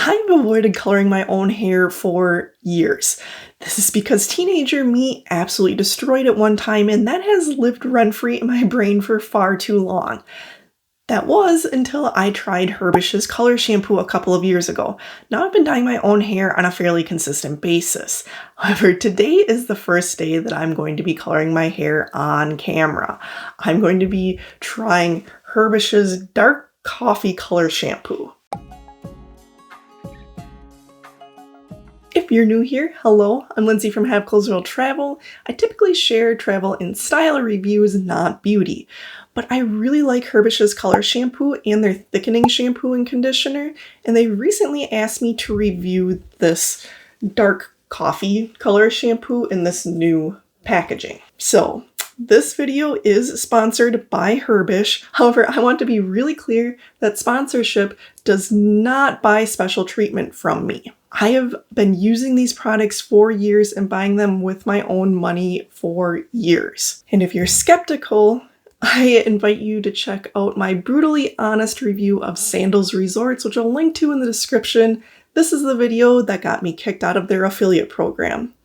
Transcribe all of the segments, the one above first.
I've avoided coloring my own hair for years. This is because teenager me absolutely destroyed it one time, and that has lived rent-free in my brain for far too long. That was until I tried Herbish's Color Shampoo a couple of years ago. Now I've been dyeing my own hair on a fairly consistent basis. However, today is the first day that I'm going to be coloring my hair on camera. I'm going to be trying Herbish's Dark Coffee Color Shampoo. If you're new here, hello, I'm Lindsay from Have Clothes Will Travel. I typically share travel and style reviews, not beauty. But I really like Herbish's Color Shampoo and their thickening shampoo and conditioner, and they recently asked me to review this dark coffee color shampoo in this new packaging. So, this video is sponsored by Herbishh. However, I want to be really clear that sponsorship does not buy special treatment from me. I have been using these products for years and buying them with my own money for years. And if you're skeptical, I invite you to check out my brutally honest review of Sandals Resorts, which I'll link to in the description. This is the video that got me kicked out of their affiliate program.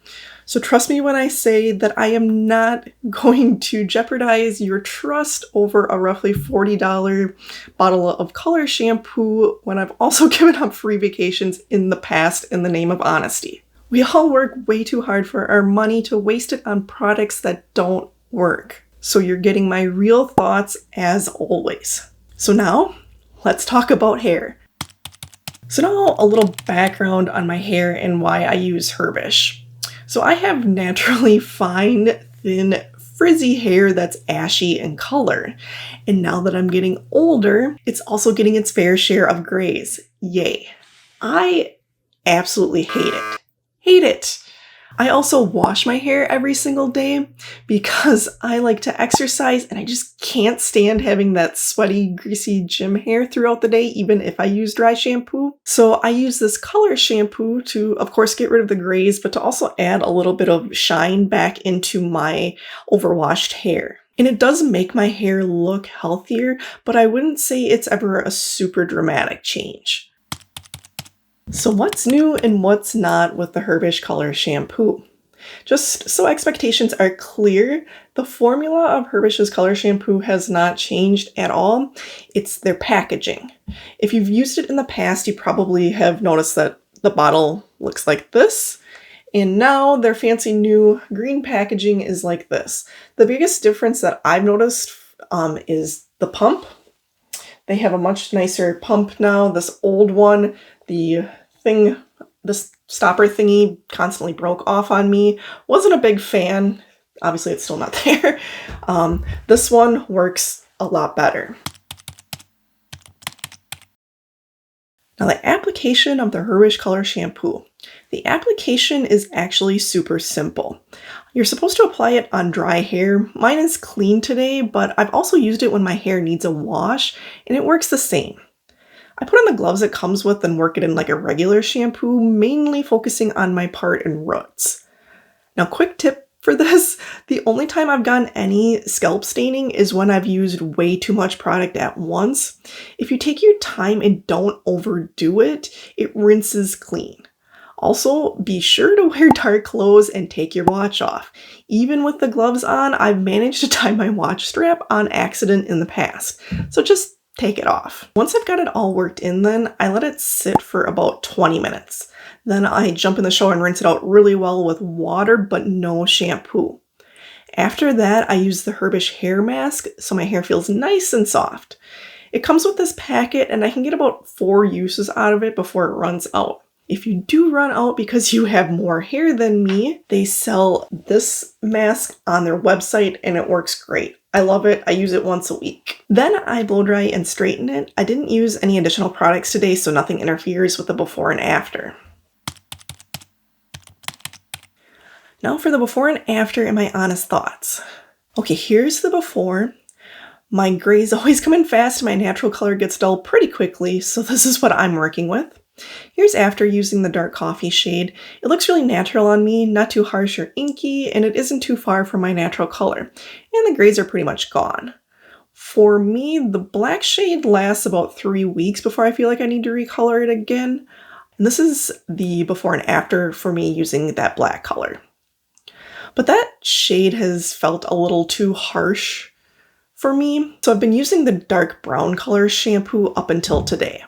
So trust me when I say that I am not going to jeopardize your trust over a roughly $40 bottle of color shampoo when I've also given up free vacations in the past in the name of honesty. We all work way too hard for our money to waste it on products that don't work. So you're getting my real thoughts as always. So now, let's talk about hair. So now a little background on my hair and why I use Herbishh. So I have naturally fine, thin, frizzy hair that's ashy in color. And now that I'm getting older, it's also getting its fair share of grays. Yay. I absolutely hate it. Hate it. I also wash my hair every single day because I like to exercise and I just can't stand having that sweaty, greasy gym hair throughout the day, even if I use dry shampoo. So I use this color shampoo to, of course, get rid of the grays, but to also add a little bit of shine back into my overwashed hair. And it does make my hair look healthier, but I wouldn't say it's ever a super dramatic change. So what's new and what's not with the Herbishh Color Shampoo? Just so expectations are clear, the formula of Herbish's Color Shampoo has not changed at all. It's their packaging. If you've used it in the past, you probably have noticed that the bottle looks like this. And now their fancy new green packaging is like this. The biggest difference that I've noticed is the pump. They have a much nicer pump now. This old one, the stopper thingy constantly broke off on me. Wasn't a big fan. Obviously, it's still not there. This one works a lot better. Now, the application of the Herbishh Color Shampoo. The application is actually super simple. You're supposed to apply it on dry hair. Mine is clean today, but I've also used it when my hair needs a wash, and it works the same. I put on the gloves it comes with and work it in like a regular shampoo, mainly focusing on my part and roots. Now, quick tip for this, the only time I've gotten any scalp staining is when I've used way too much product at once. If you take your time and don't overdo it, it rinses clean. Also, be sure to wear dark clothes and take your watch off. Even with the gloves on, I've managed to tie my watch strap on accident in the past. So just take it off. Once I've got it all worked in then, I let it sit for about 20 minutes. Then I jump in the shower and rinse it out really well with water, but no shampoo. After that, I use the Herbishh hair mask so my hair feels nice and soft. It comes with this packet and I can get about 4 uses out of it before it runs out. If you do run out because you have more hair than me, they sell this mask on their website and it works great. I love it. I use it once a week. Then I blow dry and straighten it. I didn't use any additional products today, so nothing interferes with the before and after. Now for the before and after and my honest thoughts. Okay, here's the before. My grays always come in fast and my natural color gets dull pretty quickly, so this is what I'm working with. Here's after using the dark coffee shade. It looks really natural on me, not too harsh or inky, and it isn't too far from my natural color. And the grays are pretty much gone. For me, the black shade lasts about 3 weeks before I feel like I need to recolor it again. And this is the before and after for me using that black color. But that shade has felt a little too harsh for me, so I've been using the dark brown color shampoo up until today.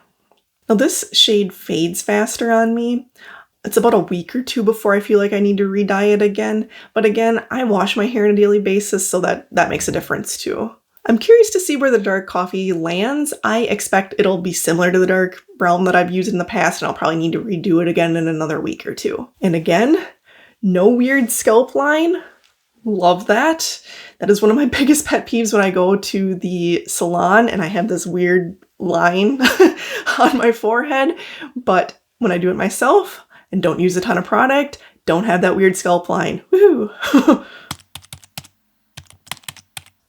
Now this shade fades faster on me. It's about a week or two before I feel like I need to re-dye it again, but again, I wash my hair on a daily basis, so that makes a difference too. I'm curious to see where the dark coffee lands. I expect it'll be similar to the dark brown that I've used in the past, and I'll probably need to redo it again in another week or two. And again, no weird scalp line. Love that. That is one of my biggest pet peeves when I go to the salon and I have this weird line on my forehead, but when I do it myself and don't use a ton of product, don't have that weird scalp line. Woohoo!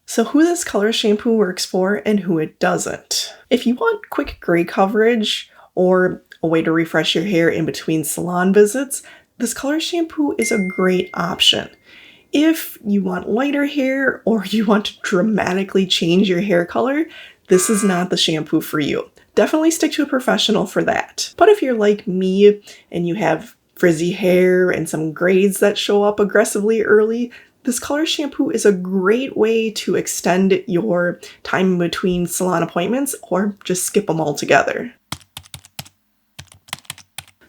So who this color shampoo works for and who it doesn't. If you want quick gray coverage or a way to refresh your hair in between salon visits, this color shampoo is a great option. If you want lighter hair or you want to dramatically change your hair color, this is not the shampoo for you. Definitely stick to a professional for that. But if you're like me and you have frizzy hair and some grays that show up aggressively early, this color shampoo is a great way to extend your time between salon appointments or just skip them altogether.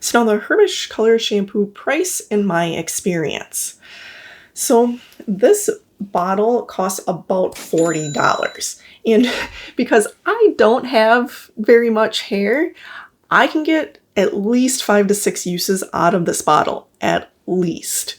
So now the Herbishh Color Shampoo price in my experience. So this bottle costs about $40. And because I don't have very much hair, I can get at least 5 to 6 uses out of this bottle, at least.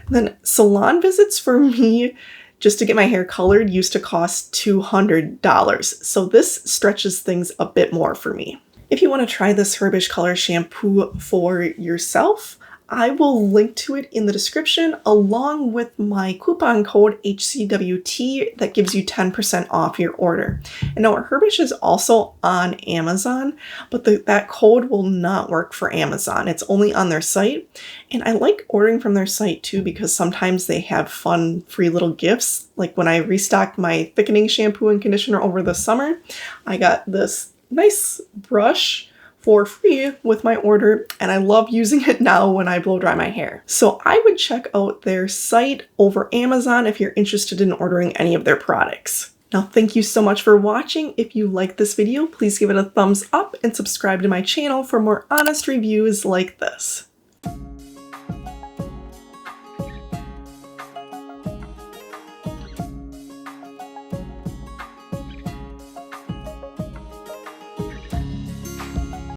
Then salon visits for me, just to get my hair colored, used to cost $200. So this stretches things a bit more for me. If you want to try this Herbishh Color Shampoo for yourself, I will link to it in the description along with my coupon code HCWT that gives you 10% off your order. And now Herbishh is also on Amazon, but that code will not work for Amazon. It's only on their site. And I like ordering from their site too because sometimes they have fun free little gifts. Like when I restocked my thickening shampoo and conditioner over the summer, I got this nice brush for free with my order, and I love using it now when I blow dry my hair. So I would check out their site over Amazon if you're interested in ordering any of their products. Now, thank you so much for watching. If you liked this video, please give it a thumbs up and subscribe to my channel for more honest reviews like this.